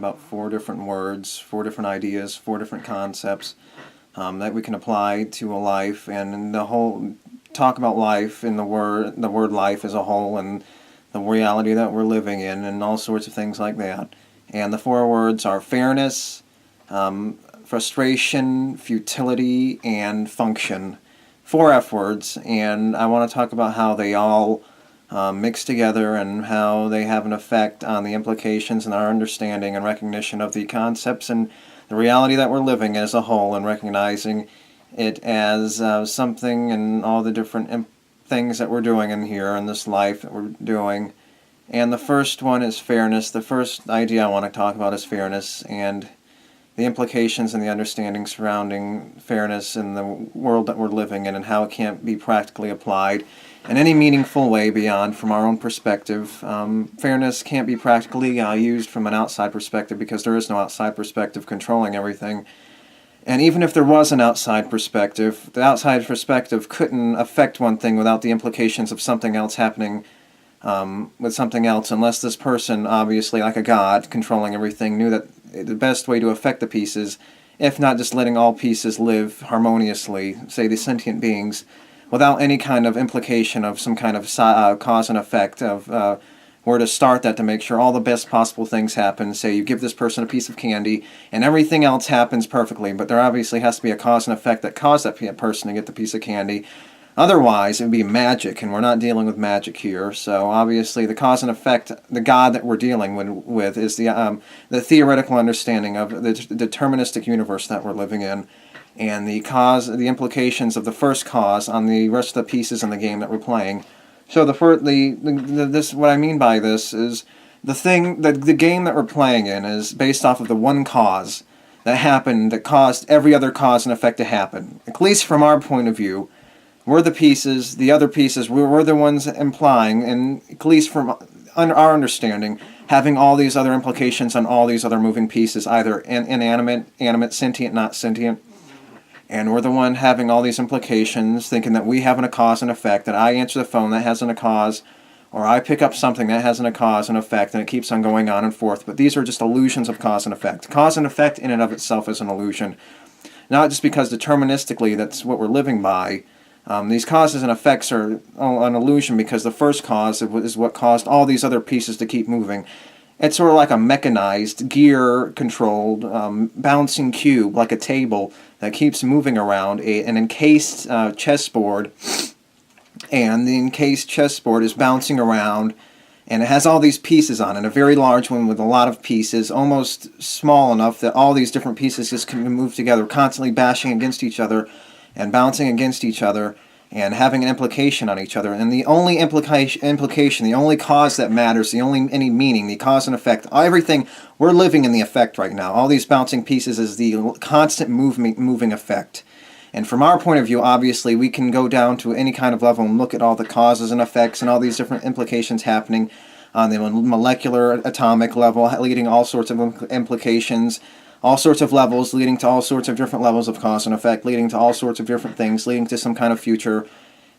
about 4 different words, 4 different ideas, 4 different concepts that we can apply to a life, and the whole talk about life in the word life as a whole, and the reality that we're living in, and all sorts of things like that. And the 4 words are fairness, frustration, futility, and function. 4 F words, and I want to talk about how they all mix together and how they have an effect on the implications and our understanding and recognition of the concepts and the reality that we're living as a whole, and recognizing it as something and all the different things that we're doing in here in this life that we're doing. And the first one is fairness. The first idea I want to talk about is fairness and the implications and the understanding surrounding fairness in the world that we're living in, and how it can't be practically applied in any meaningful way beyond from our own perspective. Fairness can't be practically used from an outside perspective, because there is no outside perspective controlling everything. And even if there was an outside perspective, the outside perspective couldn't affect one thing without the implications of something else happening with something else, unless this person, obviously like a god controlling everything, knew that the best way to affect the pieces, if not just letting all pieces live harmoniously, say the sentient beings, without any kind of implication of some kind of cause and effect of where to start that to make sure all the best possible things happen. Say you give this person a piece of candy and everything else happens perfectly, but there obviously has to be a cause and effect that caused that person to get the piece of candy. Otherwise, it would be magic, and we're not dealing with magic here. So obviously, the cause and effect, the God that we're dealing with is the theoretical understanding of the deterministic universe that we're living in, and the implications of the first cause on the rest of the pieces in the game that we're playing. So what I mean by this is the game that we're playing in is based off of the one cause that happened that caused every other cause and effect to happen. At least from our point of view, we're the pieces, the other pieces, we're the ones implying, and at least from our understanding, having all these other implications on all these other moving pieces, either inanimate, animate, sentient, not sentient. And we're the one having all these implications, thinking that we have a cause and effect, that I answer the phone, that has a cause, or I pick up something, that has a cause and effect, and it keeps on going on and forth. But these are just illusions of cause and effect. Cause and effect in and of itself is an illusion. Not just because deterministically that's what we're living by. These causes and effects are an illusion, because the first cause is what caused all these other pieces to keep moving. It's sort of like a mechanized, gear-controlled, bouncing cube, like a table that keeps moving around an encased chessboard, and the encased chessboard is bouncing around, and it has all these pieces on it, a very large one with a lot of pieces, almost small enough that all these different pieces just can move together, constantly bashing against each other, and bouncing against each other, and having an implication on each other. And the only implication, the only cause that matters, any meaning, the cause and effect, everything, we're living in the effect right now. All these bouncing pieces is the constant moving effect. And from our point of view, obviously, we can go down to any kind of level and look at all the causes and effects and all these different implications happening on the molecular, atomic level, leading all sorts of implications, all sorts of levels, leading to all sorts of different levels of cause and effect, leading to all sorts of different things, leading to some kind of future.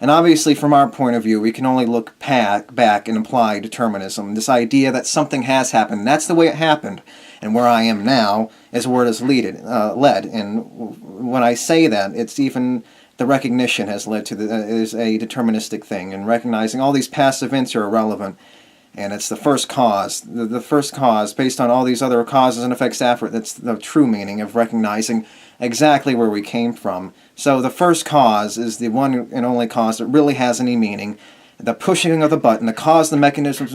And obviously, from our point of view, we can only look back and apply determinism, this idea that something has happened, and that's the way it happened. And where I am now is where it is led. And when I say that, it's even the recognition has led to is a deterministic thing, and recognizing all these past events are irrelevant. And it's the first cause, the first cause, based on all these other causes and effects after it. That's the true meaning of recognizing exactly where we came from. So the first cause is the one and only cause that really has any meaning. The pushing of the button, to cause the mechanisms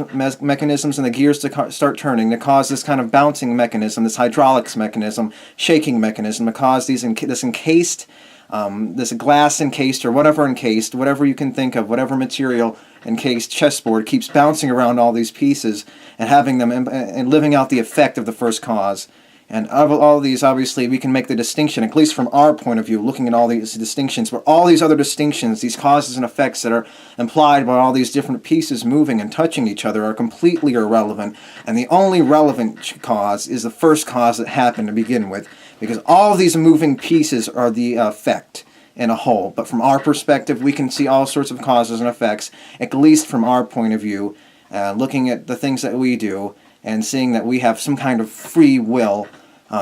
and the gears to start turning, to cause this kind of bouncing mechanism, this hydraulics mechanism, shaking mechanism, to cause this encased, this glass encased or whatever encased, whatever you can think of, whatever material encased chessboard keeps bouncing around all these pieces and having them and living out the effect of the first cause. And of all these, obviously, we can make the distinction, at least from our point of view, looking at all these distinctions, where all these other distinctions, these causes and effects that are implied by all these different pieces moving and touching each other are completely irrelevant. And the only relevant cause is the first cause that happened to begin with, because all of these moving pieces are the effect in a whole. But from our perspective, we can see all sorts of causes and effects, at least from our point of view, looking at the things that we do, and seeing that we have some kind of free will.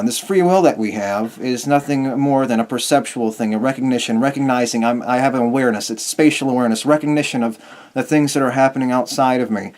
This free will that we have is nothing more than a perceptual thing, a recognition, recognizing I have an awareness. It's spatial awareness, recognition of the things that are happening outside of me.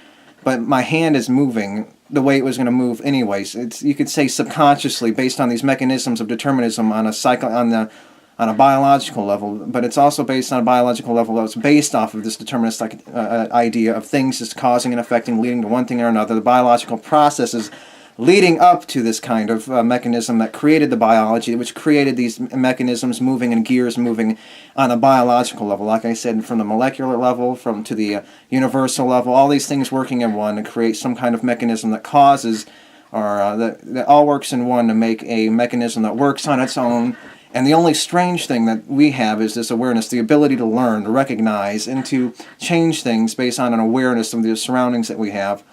But my hand is moving the way it was going to move anyways. It's, you could say, subconsciously, based on these mechanisms of determinism on a biological level, but it's also based on a biological level that's based off of this deterministic idea of things just causing and affecting, leading to one thing or another. The biological processes leading up to this kind of mechanism that created the biology, which created these mechanisms moving and gears moving on a biological level. Like I said, from the molecular level, to the universal level, all these things working in one to create some kind of mechanism that causes, or that all works in one to make a mechanism that works on its own. And the only strange thing that we have is this awareness, the ability to learn, to recognize, and to change things based on an awareness of the surroundings that we have.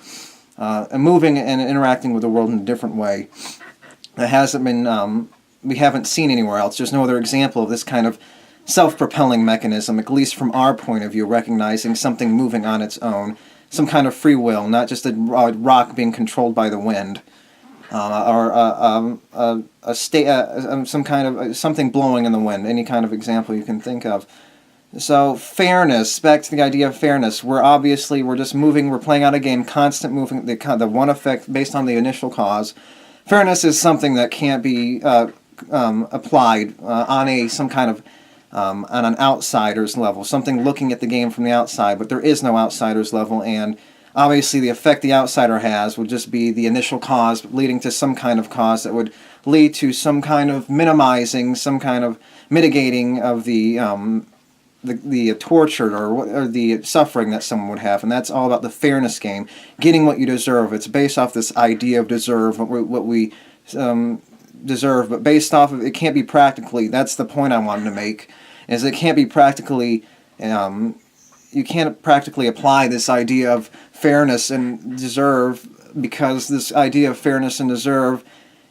And moving and interacting with the world in a different way that hasn't been, we haven't seen anywhere else. There's no other example of this kind of self-propelling mechanism, at least from our point of view, recognizing something moving on its own, some kind of free will, not just a rock being controlled by the wind, or some kind of something blowing in the wind. Any kind of example you can think of. So fairness, back to the idea of fairness. We're just moving, we're playing out a game, constant moving, the one effect based on the initial cause. Fairness is something that can't be applied on some kind of, on an outsider's level, something looking at the game from the outside, but there is no outsider's level, and obviously the effect the outsider has would just be the initial cause leading to some kind of cause that would lead to some kind of minimizing, some kind of mitigating of the torture or the suffering that someone would have, and that's all about the fairness game, getting what you deserve. It's based off this idea of deserve, what we deserve, but based off of, it can't be practically, that's the point I wanted to make, is it can't be practically, you can't practically apply this idea of fairness and deserve, because this idea of fairness and deserve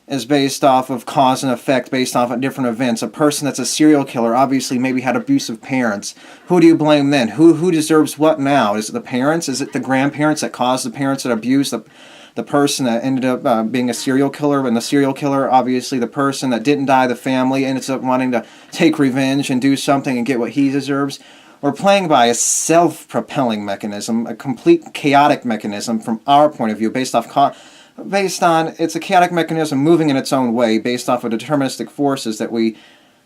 is based off of cause and effect, based off of different events. A person that's a serial killer obviously maybe had abusive parents. Who do you blame then? Who deserves what now? Is it the parents? Is it the grandparents that caused the parents that abused the person that ended up being a serial killer? And the serial killer, obviously the person that didn't die, the family, ends up wanting to take revenge and do something and get what he deserves. We're playing by a self-propelling mechanism, a complete chaotic mechanism from our point of view, based on it's a chaotic mechanism moving in its own way, based off of deterministic forces that we,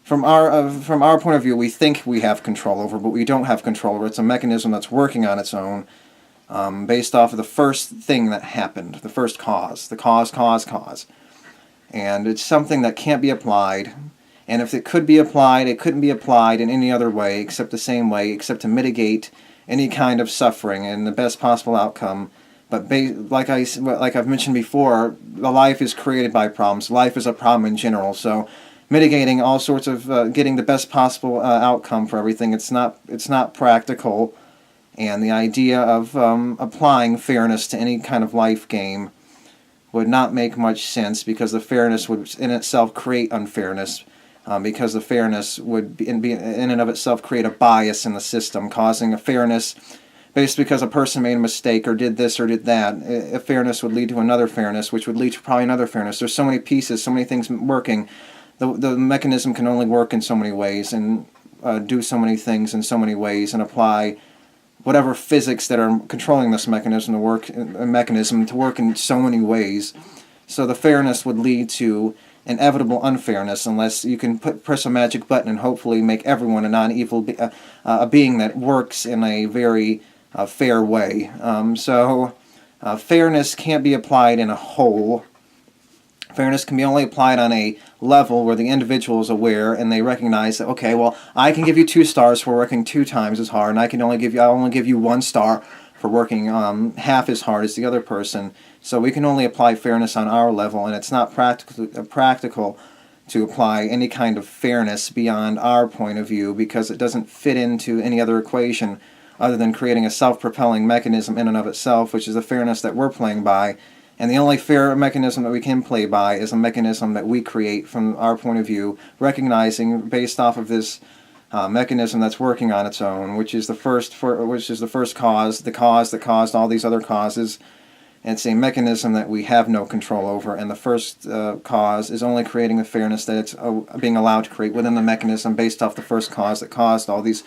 from our point of view, we think we have control over, but we don't have control over. It's a mechanism that's working on its own, based off of the first thing that happened, the first cause, the cause. And it's something that can't be applied. And if it could be applied, it couldn't be applied in any other way except the same way, except to mitigate any kind of suffering and the best possible outcome. But like I've mentioned before, the life is created by problems. Life is a problem in general. So mitigating all sorts of, getting the best possible outcome for everything, it's not practical. And the idea of applying fairness to any kind of life game would not make much sense, because the fairness would in itself create unfairness. Because the fairness would in and of itself create a bias in the system, causing a fairness based because a person made a mistake or did this or did that. A fairness would lead to another fairness, which would lead to probably another fairness. There's so many pieces, so many things working. The mechanism can only work in so many ways and do so many things in so many ways and apply whatever physics that are controlling this mechanism to work in so many ways. So the fairness would lead to inevitable unfairness, unless you can press a magic button and hopefully make everyone a non-evil a being that works in a very fair way. So fairness can't be applied in a whole. Fairness can be only applied on a level where the individual is aware and they recognize that, okay, well, I can give you 2 stars for working 2 times as hard, and I'll only give you 1 star for working half as hard as the other person. So we can only apply fairness on our level, and it's not practical to apply any kind of fairness beyond our point of view, because it doesn't fit into any other equation other than creating a self-propelling mechanism in and of itself, which is the fairness that we're playing by. And the only fair mechanism that we can play by is a mechanism that we create from our point of view, recognizing based off of this mechanism that's working on its own, which is the first cause, the cause that caused all these other causes, It's a mechanism that we have no control over, and the first cause is only creating the fairness that it's being allowed to create within the mechanism based off the first cause that caused all these,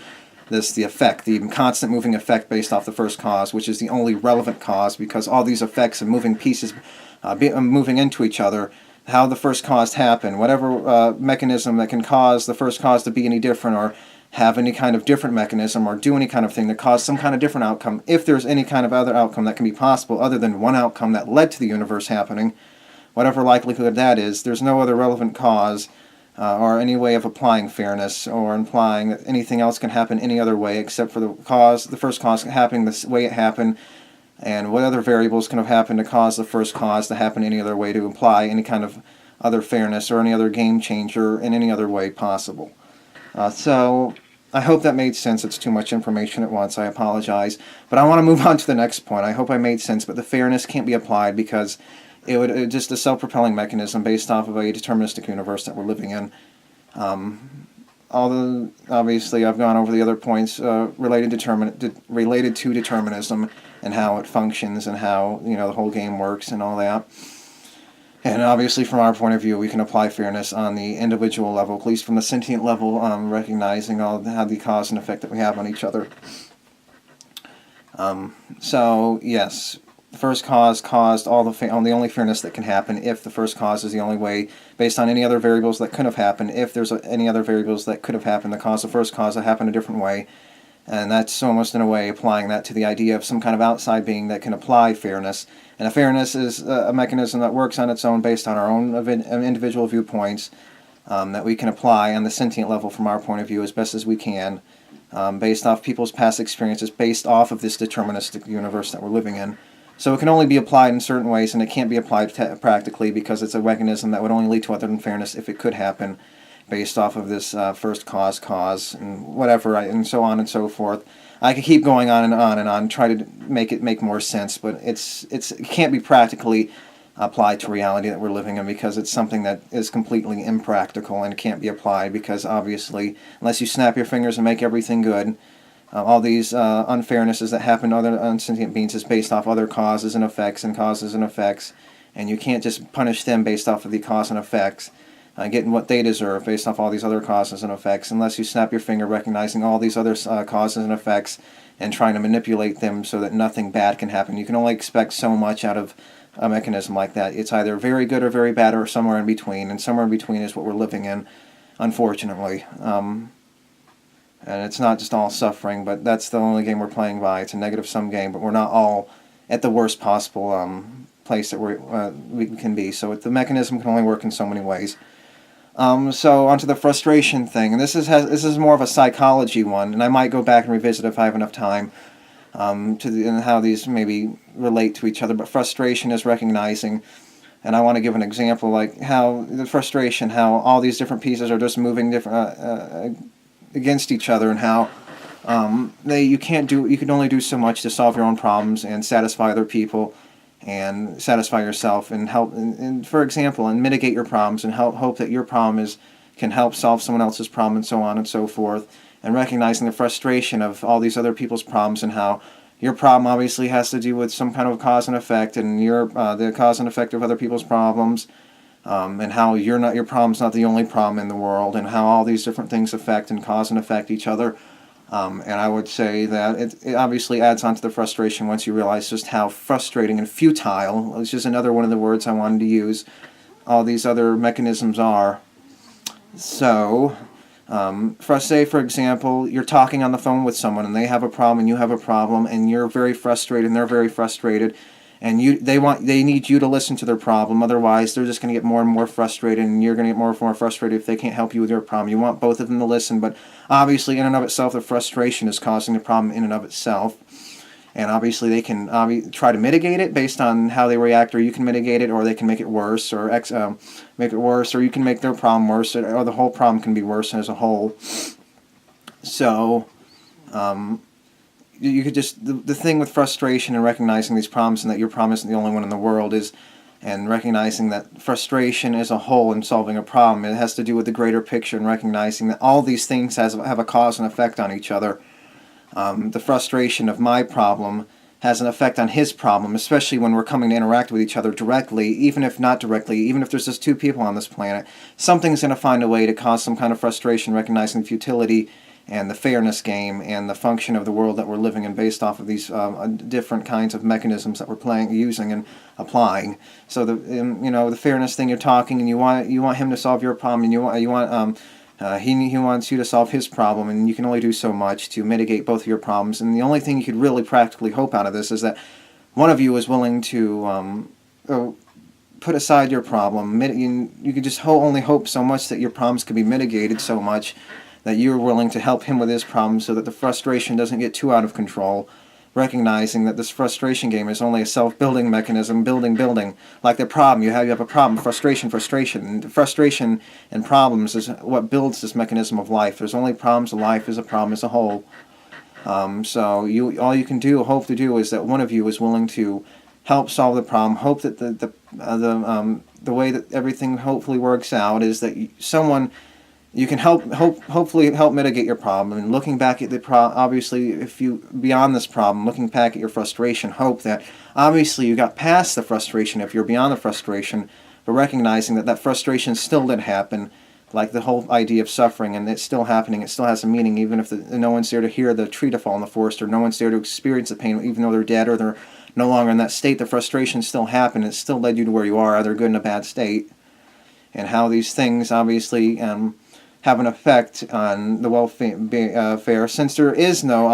the effect, the constant moving effect based off the first cause, which is the only relevant cause, because all these effects of moving pieces moving into each other, how the first cause happened, whatever mechanism that can cause the first cause to be any different, or have any kind of different mechanism, or do any kind of thing to cause some kind of different outcome, if there's any kind of other outcome that can be possible other than one outcome that led to the universe happening, whatever likelihood that is, there's no other relevant cause or any way of applying fairness or implying that anything else can happen any other way except for the first cause happening the way it happened, and what other variables can have happened to cause the first cause to happen any other way, to imply any kind of other fairness or any other game changer in any other way possible. So I hope that made sense. It's too much information at once. I apologize. But I want to move on to the next point. I hope I made sense, but the fairness can't be applied because it would just a self-propelling mechanism based off of a deterministic universe that we're living in. Although obviously I've gone over the other points related to determinism and how it functions and how the whole game works and all that. And obviously, from our point of view, we can apply fairness on the individual level, at least from the sentient level, recognizing how the cause and effect that we have on each other. So, yes, the first cause caused all the only fairness that can happen if the first cause is the only way, based on any other variables that could have happened. If there's any other variables that could have happened that caused the first cause to happen a different way. And that's almost in a way applying that to the idea of some kind of outside being that can apply fairness. And a fairness is a mechanism that works on its own based on our own individual viewpoints that we can apply on the sentient level from our point of view as best as we can, based off people's past experiences, based off of this deterministic universe that we're living in. So it can only be applied in certain ways, and it can't be applied practically because it's a mechanism that would only lead to other unfairness if it could happen, based off of this first cause, and whatever, and so on and so forth. I could keep going on and on and on, try to make it make more sense, but it can't be practically applied to reality that we're living in because it's something that is completely impractical and can't be applied because obviously, unless you snap your fingers and make everything good, all these unfairnesses that happen to other unsentient beings is based off other causes and effects, and you can't just punish them based off of the cause and effects. Getting what they deserve based off all these other causes and effects, unless you snap your finger recognizing all these other causes and effects and trying to manipulate them so that nothing bad can happen. You can only expect so much out of a mechanism like that. It's either very good or very bad or somewhere in between, and somewhere in between is what we're living in, unfortunately. And it's not just all suffering, but that's the only game we're playing by. It's a negative-sum game, but we're not all at the worst possible place that we can be. So the mechanism can only work in so many ways. So onto the frustration thing, and this is more of a psychology one, and I might go back and revisit if I have enough time and how these maybe relate to each other. But frustration is recognizing, and I want to give an example, like how the frustration, how all these different pieces are just moving different against each other, and how you can only do so much to solve your own problems and satisfy other people, and satisfy yourself, and help, and for example, and mitigate your problems, and hope that your problem can help solve someone else's problem, and so on and so forth, and recognizing the frustration of all these other people's problems, and how your problem obviously has to do with some kind of cause and effect, and the cause and effect of other people's problems, and how your problem's not the only problem in the world, and how all these different things affect and cause and affect each other. And I would say that it obviously adds on to the frustration once you realize just how frustrating and futile, which is another one of the words I wanted to use, all these other mechanisms are. So, say, for example, you're talking on the phone with someone and they have a problem and you have a problem and you're very frustrated and they're very frustrated, and they need you to listen to their problem. Otherwise, they're just going to get more and more frustrated, and you're going to get more and more frustrated if they can't help you with your problem. You want both of them to listen, but obviously, in and of itself, the frustration is causing the problem in and of itself. And obviously, they can try to mitigate it based on how they react, or you can mitigate it, or they can make it worse, or or you can make their problem worse, or the whole problem can be worse as a whole. So, you could just, the thing with frustration and recognizing these problems and that your problem isn't the only one in the world and recognizing that frustration as a whole in solving a problem, it has to do with the greater picture, and recognizing that all these things have a cause and effect on each other. The frustration of my problem has an effect on his problem, especially when we're coming to interact with each other directly, even if not directly, even if there's just two people on this planet. Something's going to find a way to cause some kind of frustration, recognizing futility and the fairness game and the function of the world that we're living in based off of these different kinds of mechanisms that we're using and applying. So the fairness thing, you're talking and you want him to solve your problem, and he wants you to solve his problem, and you can only do so much to mitigate both of your problems. And the only thing you could really practically hope out of this is that one of you is willing to put aside your problem. You could just only hope so much that your problems could be mitigated so much that you're willing to help him with his problem so that the frustration doesn't get too out of control, recognizing that this frustration game is only a self-building mechanism, building. Like the problem, you have a problem, frustration. And frustration and problems is what builds this mechanism of life. There's only problems, life is a problem as a whole. So all you can hope to do is that one of you is willing to help solve the problem, hope that the way that everything hopefully works out is that you can hopefully help mitigate your problem. And looking back at the obviously, if you beyond this problem, looking back at your frustration, hope that obviously you got past the frustration if you're beyond the frustration, but recognizing that frustration still did happen, like the whole idea of suffering, and it's still happening. It still has a meaning, even if no one's there to hear the tree to fall in the forest, or no one's there to experience the pain, even though they're dead or they're no longer in that state. The frustration still happened. It still led you to where you are, either good in a bad state, and how these things obviously have an effect on the welfare, since there is no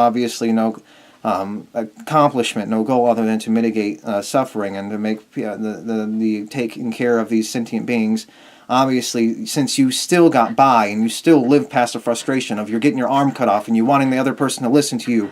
accomplishment, no goal other than to mitigate suffering and to make the taking care of these sentient beings. Obviously, since you still got by and you still live past the frustration of you're getting your arm cut off and you wanting the other person to listen to you,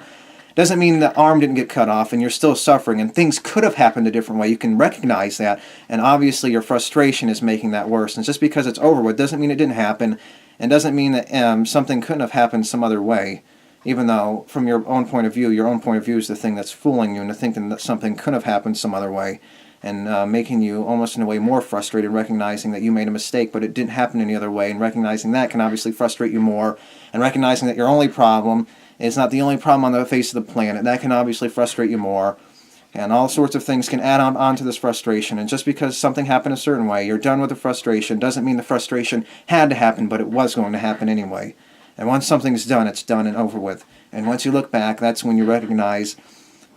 doesn't mean the arm didn't get cut off and you're still suffering and things could have happened a different way. You can recognize that, and obviously your frustration is making that worse. And just because it's over with doesn't mean it didn't happen, and doesn't mean that something couldn't have happened some other way, even though from your own point of view is the thing that's fooling you into thinking that something could have happened some other way, and making you almost in a way more frustrated, recognizing that you made a mistake but it didn't happen any other way, and recognizing that can obviously frustrate you more, and recognizing that your only problem is not the only problem on the face of the planet. That can obviously frustrate you more. And all sorts of things can add on to this frustration. And just because something happened a certain way, you're done with the frustration, doesn't mean the frustration had to happen, but it was going to happen anyway. And once something's done, it's done and over with. And once you look back, that's when you recognize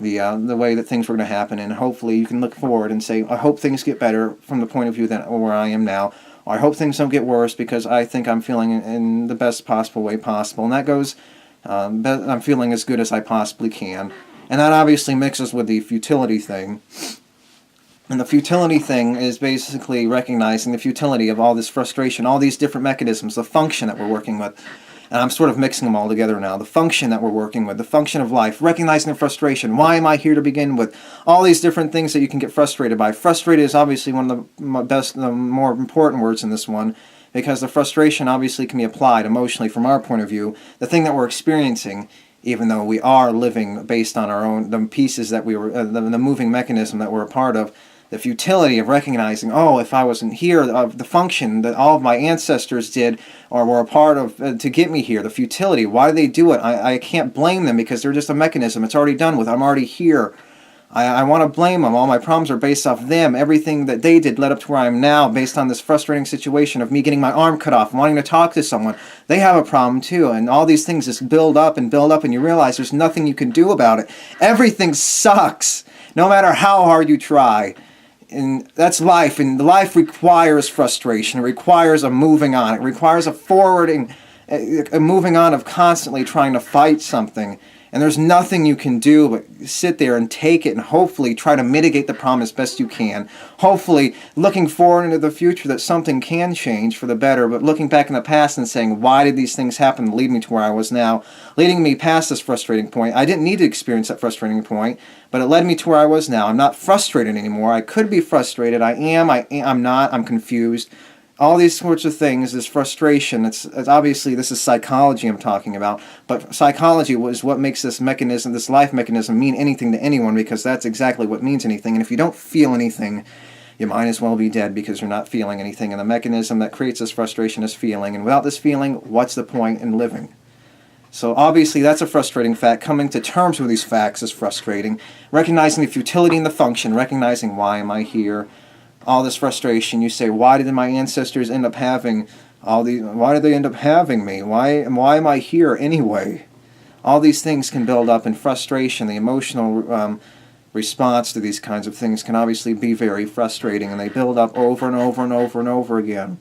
the way that things were going to happen. And hopefully you can look forward and say, I hope things get better from the point of view that where I am now. Or I hope things don't get worse because I think I'm feeling in the best possible way possible. And that goes, I'm feeling as good as I possibly can. And that obviously mixes with the futility thing. And the futility thing is basically recognizing the futility of all this frustration, all these different mechanisms, the function that we're working with. And I'm sort of mixing them all together now. The function that we're working with, the function of life, recognizing the frustration. Why am I here to begin with? All these different things that you can get frustrated by. Frustrated is obviously one of the more important words in this one, because the frustration obviously can be applied emotionally from our point of view. The thing that we're experiencing, even though we are living based on our own, the pieces that we were, the moving mechanism that we're a part of, the futility of recognizing, if I wasn't here, the function that all of my ancestors did or were a part of to get me here, the futility, why do they do it? I can't blame them because they're just a mechanism. It's already done with. I'm already here. I want to blame them. All my problems are based off them. Everything that they did led up to where I am now based on this frustrating situation of me getting my arm cut off and wanting to talk to someone. They have a problem too, and all these things just build up, and you realize there's nothing you can do about it. Everything sucks, no matter how hard you try. And that's life, and life requires frustration. It requires a moving on. It requires a forwarding, a moving on of constantly trying to fight something. And there's nothing you can do but sit there and take it and hopefully try to mitigate the problem as best you can. Hopefully looking forward into the future that something can change for the better, but looking back in the past and saying, why did these things happen to lead me to where I was now, leading me past this frustrating point. I didn't need to experience that frustrating point, but it led me to where I was now. I'm not frustrated anymore. I could be frustrated. I'm not. I'm confused. All these sorts of things, this frustration, it's obviously this is psychology I'm talking about, but psychology was what makes this mechanism, this life mechanism, mean anything to anyone, because that's exactly what means anything. And if you don't feel anything, you might as well be dead because you're not feeling anything. And the mechanism that creates this frustration is feeling. And without this feeling, what's the point in living? So obviously that's a frustrating fact. Coming to terms with these facts is frustrating. Recognizing the futility and the function, recognizing why am I here, all this frustration. You say, why did my ancestors end up having why did they end up having me? Why am I here anyway? All these things can build up in frustration. The emotional response to these kinds of things can obviously be very frustrating, and they build up over and over and over and over again.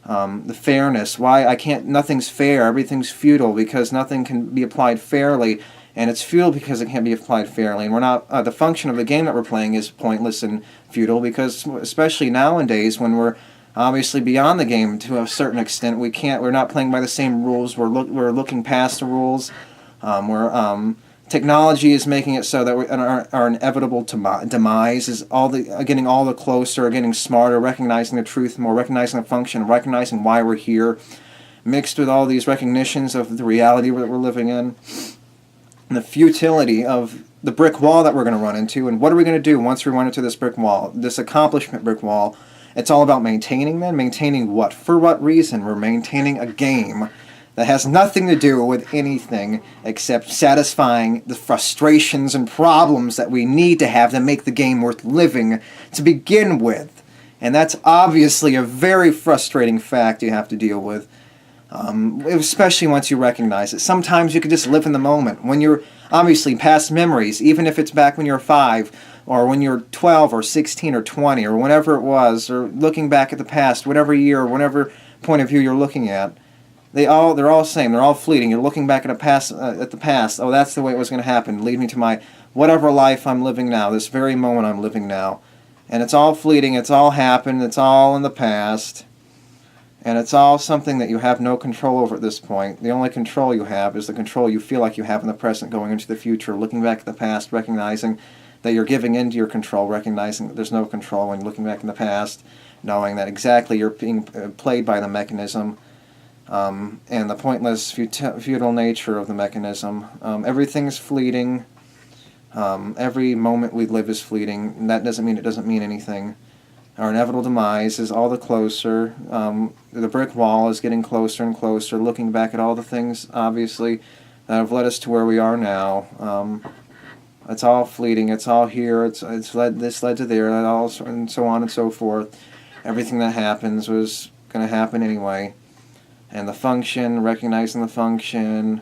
The fairness, nothing's fair, everything's futile because nothing can be applied fairly, and it's futile because it can't be applied fairly, and we're not, the function of the game that we're playing is pointless and futile because, especially nowadays when we're obviously beyond the game to a certain extent, we're not playing by the same rules, we're looking past the rules, technology is making it so that our inevitable demise is getting all the closer, getting smarter, recognizing the truth more, recognizing the function, recognizing why we're here, mixed with all these recognitions of the reality that we're living in, and the futility of the brick wall that we're going to run into, and what are we going to do once we run into this brick wall, this accomplishment brick wall. It's all about maintaining them. Maintaining what? For what reason? We're maintaining a game that has nothing to do with anything except satisfying the frustrations and problems that we need to have to make the game worth living to begin with. And that's obviously a very frustrating fact you have to deal with, especially once you recognize it. Sometimes you can just live in the moment. When you're obviously past memories, even if it's back when you're 5, or when you're 12 or 16 or 20 or whenever it was, or looking back at the past, whatever year or whatever point of view you're looking at, they're all the same. They're all fleeting. You're looking back at the past. Oh, that's the way it was going to happen. Lead me to my whatever life I'm living now, this very moment I'm living now. And it's all fleeting. It's all happened. It's all in the past. And it's all something that you have no control over at this point. The only control you have is the control you feel like you have in the present going into the future, looking back at the past, recognizing that you're giving into your control, recognizing that there's no control when you're looking back in the past, knowing that exactly you're being played by the mechanism, and the pointless, futile nature of the mechanism. Everything's fleeting. Every moment we live is fleeting, and that doesn't mean it doesn't mean anything. Our inevitable demise is all the closer. The brick wall is getting closer and closer, looking back at all the things, obviously, that have led us to where we are now. It's all fleeting. It's all here. This led to there, and so on and so forth. Everything that happens was going to happen anyway. And the function, recognizing the function,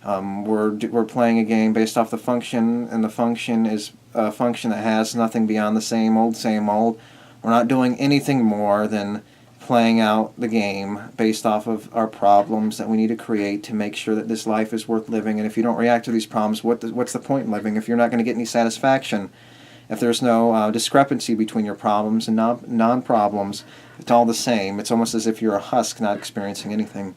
we're playing a game based off the function, and the function is a function that has nothing beyond the same old, same old. We're not doing anything more than playing out the game based off of our problems that we need to create to make sure that this life is worth living. And if you don't react to these problems, what's the point in living if you're not going to get any satisfaction? If there's no discrepancy between your problems and non-problems, it's all the same. It's almost as if you're a husk not experiencing anything.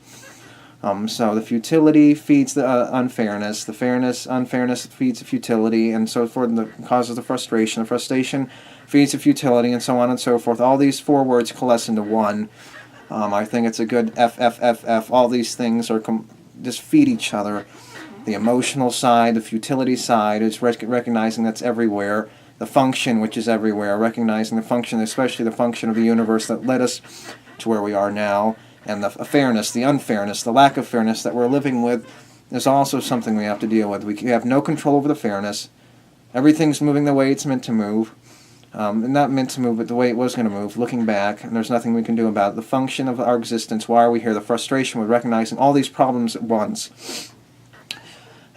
So the futility feeds the unfairness. The unfairness feeds the futility, and so forth, and causes the frustration. The frustration feeds the futility, and so on and so forth. All these 4 words coalesce into one. I think it's a good F. All these things are just feed each other. The emotional side, the futility side, is recognizing that's everywhere. The function, which is everywhere, recognizing the function, especially the function of the universe that led us to where we are now. And the fairness, the unfairness, the lack of fairness that we're living with is also something we have to deal with. We have no control over the fairness. Everything's moving the way it's meant to move. Not meant to move, but the way it was going to move, looking back, and there's nothing we can do about it. The function of our existence, why are we here? The frustration with recognizing all these problems at once.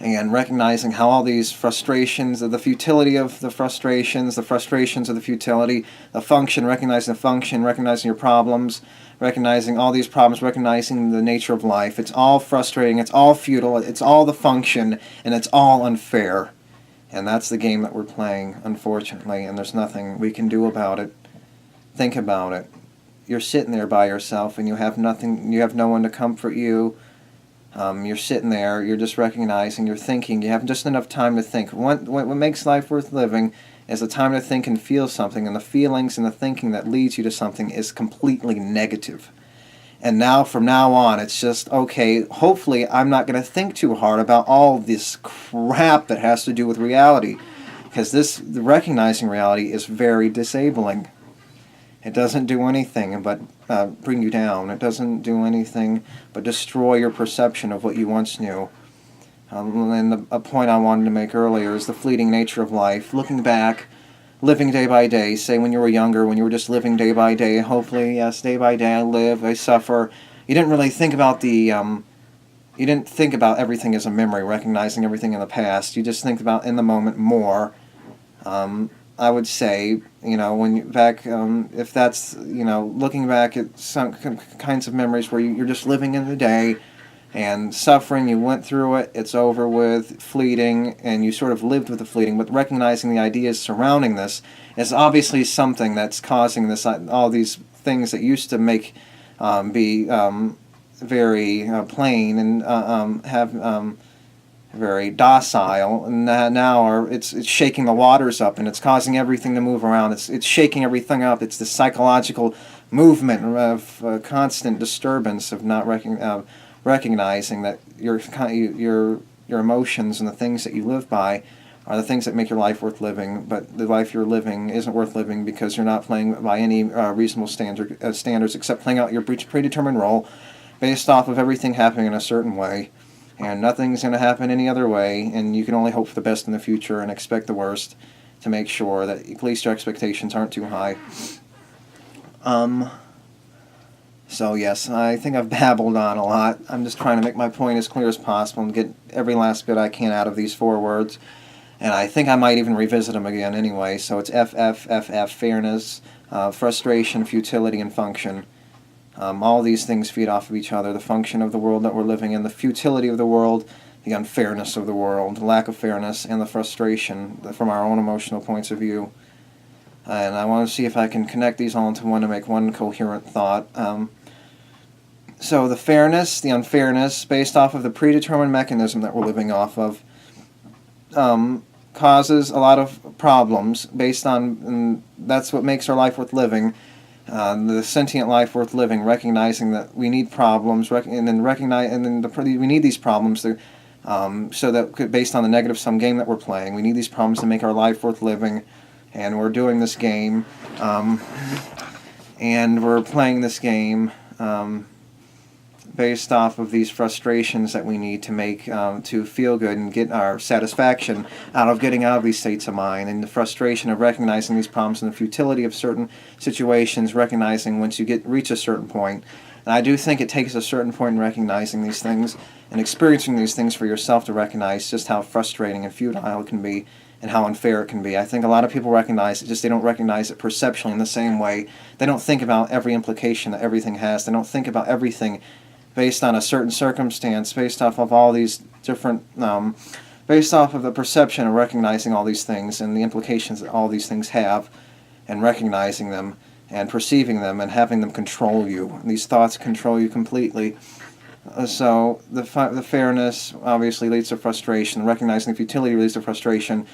And recognizing how all these frustrations, the futility of the frustrations of the futility, the function, recognizing your problems, recognizing all these problems, recognizing the nature of life. It's all frustrating, it's all futile, it's all the function, and it's all unfair. And that's the game that we're playing, unfortunately, and there's nothing we can do about it. Think about it. You're sitting there by yourself, and you have no one to comfort you. You're sitting there, you're just recognizing, you're thinking, you have just enough time to think. What makes life worth living is the time to think and feel something, and the feelings and the thinking that leads you to something is completely negative. And now, from now on, it's just, okay, hopefully I'm not going to think too hard about all this crap that has to do with reality, because recognizing reality is very disabling. It doesn't do anything but bring you down. It doesn't do anything but destroy your perception of what you once knew. And a point I wanted to make earlier is the fleeting nature of life. Looking back, living day by day, say when you were younger, when you were just living day by day, hopefully, yes, day by day I live, I suffer. You didn't really think about you didn't think about everything as a memory, recognizing everything in the past. You just think about in the moment more. I would say, when you back, if that's, looking back at some kinds of memories where you're just living in the day and suffering, you went through it, it's over with, fleeting, and you sort of lived with the fleeting, but recognizing the ideas surrounding this is obviously something that's causing this, all these things that used to make be very plain and have very docile, and now it's shaking the waters up, and it's causing everything to move around. It's shaking everything up. It's the psychological movement of constant disturbance of not recognizing that your emotions and the things that you live by are the things that make your life worth living. But the life you're living isn't worth living because you're not playing by any reasonable standards, except playing out your predetermined role based off of everything happening in a certain way. And nothing's going to happen any other way, and you can only hope for the best in the future and expect the worst to make sure that at least your expectations aren't too high. So yes, I think I've babbled on a lot. I'm just trying to make my point as clear as possible and get every last bit I can out of these 4 words. And I think I might even revisit them again anyway. So it's FF, fairness, frustration, futility, and function. All these things feed off of each other. The function of the world that we're living in, the futility of the world, the unfairness of the world, the lack of fairness, and the frustration from our own emotional points of view. And I want to see if I can connect these all into one to make one coherent thought. So the fairness, the unfairness, based off of the predetermined mechanism that we're living off of, causes a lot of problems based on, and that's what makes our life worth living. The sentient life worth living, recognizing that we need problems, we need these problems so that based on the negative sum game that we're playing, we need these problems to make our life worth living, and we're doing this game, and we're playing this game based off of these frustrations that we need to make to feel good and get our satisfaction out of getting out of these states of mind, and the frustration of recognizing these problems and the futility of certain situations, recognizing once you reach a certain point. And I do think it takes a certain point in recognizing these things and experiencing these things for yourself to recognize just how frustrating and futile it can be and how unfair it can be. I think a lot of people recognize it, just they don't recognize it perceptually in the same way. They don't think about every implication that everything has. They don't think about everything based on a certain circumstance, based off of all these different, based off of the perception of recognizing all these things and the implications that all these things have, and recognizing them and perceiving them and having them control you. These thoughts control you completely. So the fairness obviously leads to frustration. Recognizing the futility leads to frustration,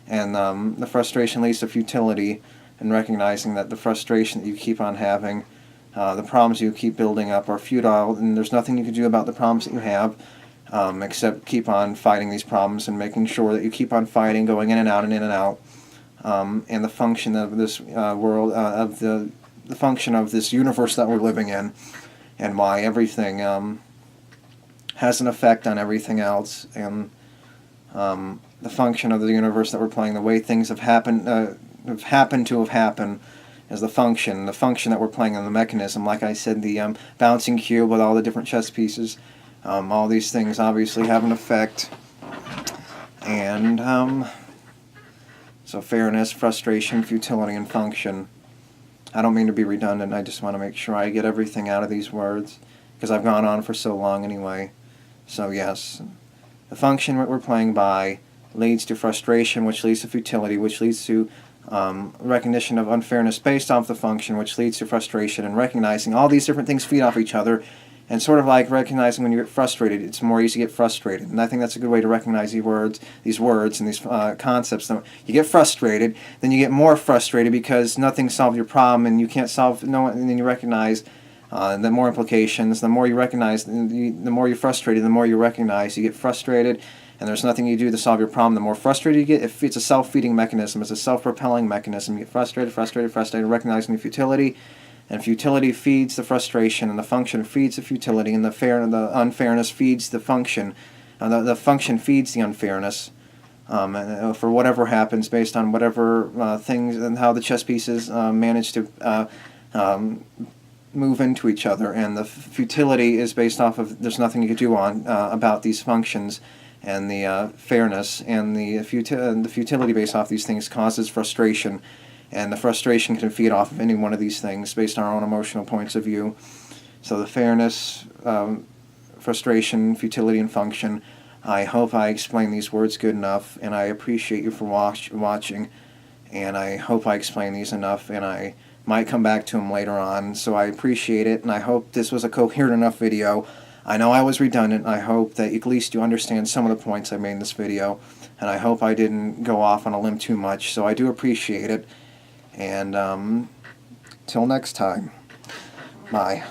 and the frustration leads to futility, and recognizing that the frustration that you keep on having, the problems you keep building up are futile, and there's nothing you can do about the problems that you have except keep on fighting these problems and making sure that you keep on fighting, going in and out and in and out. And the function of this world, of the function of this universe that we're living in, and why everything has an effect on everything else, and the function of the universe that we're playing, the way things have happened to have happened, is the function that we're playing on the mechanism. Like I said, the bouncing cube with all the different chess pieces, all these things obviously have an effect. And so fairness, frustration, futility, and function. I don't mean to be redundant, I just want to make sure I get everything out of these words, because I've gone on for so long anyway. So yes, the function that we're playing by leads to frustration, which leads to futility, which leads to recognition of unfairness based off the function, which leads to frustration, and recognizing all these different things feed off each other, and sort of like recognizing when you get frustrated, it's more easy to get frustrated. And I think that's a good way to recognize these words and these concepts. You get frustrated, then you get more frustrated because nothing solved your problem, and you can't solve and then you recognize the more implications. The more you recognize, the more you're frustrated, the more you recognize. You get frustrated, and there's nothing you do to solve your problem. The more frustrated you get, if it's a self-feeding mechanism, it's a self-propelling mechanism. You get frustrated, recognizing the futility, and futility feeds the frustration, and the function feeds the futility, and the unfairness feeds the function. The function feeds the unfairness. For whatever happens based on whatever things and how the chess pieces manage to move into each other, and the futility is based off of there's nothing you can do about these functions, and the fairness and the futility based off these things causes frustration, and the frustration can feed off of any one of these things based on our own emotional points of view. So the fairness, frustration, futility, and function. I hope I explained these words good enough, and I appreciate you for watching, and I hope I explained these enough, and I might come back to them later on. So I appreciate it, and I hope this was a coherent enough video. I know I was redundant. I hope that at least you understand some of the points I made in this video, and I hope I didn't go off on a limb too much. So I do appreciate it, and till next time, bye.